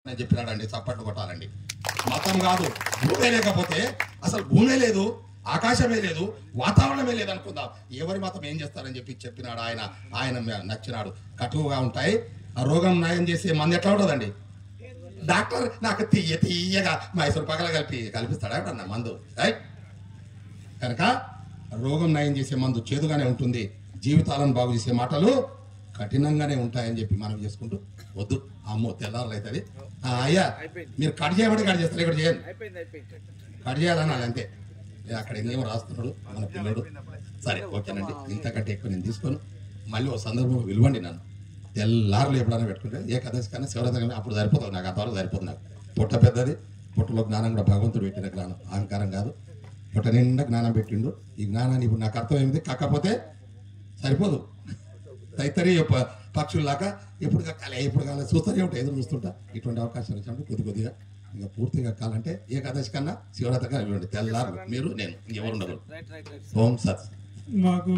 నేను చెప్పినాడండి, చప్పట్లు కొట్టాలండి. మతం కాదు, భూమే లేకపోతే అసలు భూమే లేదు, ఆకాశమే లేదు, వాతావరణమే లేదు అనుకుందాం. ఎవరి మతం ఏం చేస్తారని చెప్పినాడు ఆయన. ఆయన నచ్చినాడు. కటువుగా ఉంటాయి. ఆ రోగం నయం చేసే మంది ఎట్లా ఉంటుందండి? డాక్టర్ నాకు తీయగా మైసూరు పగల కల్పిస్తాడా అన్న మందు. కనుక రోగం నయం చేసే మందు చేదుగానే ఉంటుంది, జీవితాలను బాగు చేసే మాటలు కఠినంగానే ఉంటాయని చెప్పి మనం చేసుకుంటూ వద్దు. అమ్మో తెల్లారులు అవుతుంది. అయ్యా మీరు కట్ చేయబడి కట్ చేస్తారు, ఇక్కడ చేయండి. కట్ చేయాలని అది అంతే. అక్కడ ఏమో రాస్తున్నాడు మన పిల్లడు. సరే ఓకేనండి, ఇంతకంటే ఎక్కువ నేను తీసుకోను. మళ్ళీ ఒక సందర్భంలో విలువండి. నన్ను తెల్లారులు ఎప్పుడైనా పెట్టుకుంటే ఏకాదశి కానీ శివరాత్రి కానీ అప్పుడు సరిపోతుంది నాకు. అంతవరకు సరిపోతుంది నాకు. పొట్ట పెద్దది, పొట్టలో జ్ఞానం కూడా భగవంతుడు పెట్టిన జ్ఞానం, అహంకారం కాదు. పొట్ట నిండా జ్ఞానం పెట్టిండు. ఈ జ్ఞానాన్ని ఇప్పుడు నాకు అర్థమైంది. కాకపోతే సరిపోదు. తైతరి పక్షుల్లాగా ఎప్పుడు కాలే ఎప్పుడు కాలే చూస్తూనే ఉంటాయి, ఎదురు చూస్తుంటా. ఇటువంటి అవకాశాలు వచ్చినప్పుడు కొద్దిగా ఇంకా పూర్తిగా కాలంటే ఏకాదశి కన్నా శివరాత్రి కన్నా తెల్లారు మీరు నేను ఇంకెవరు ఉండదు. ఓం సత్. మాకు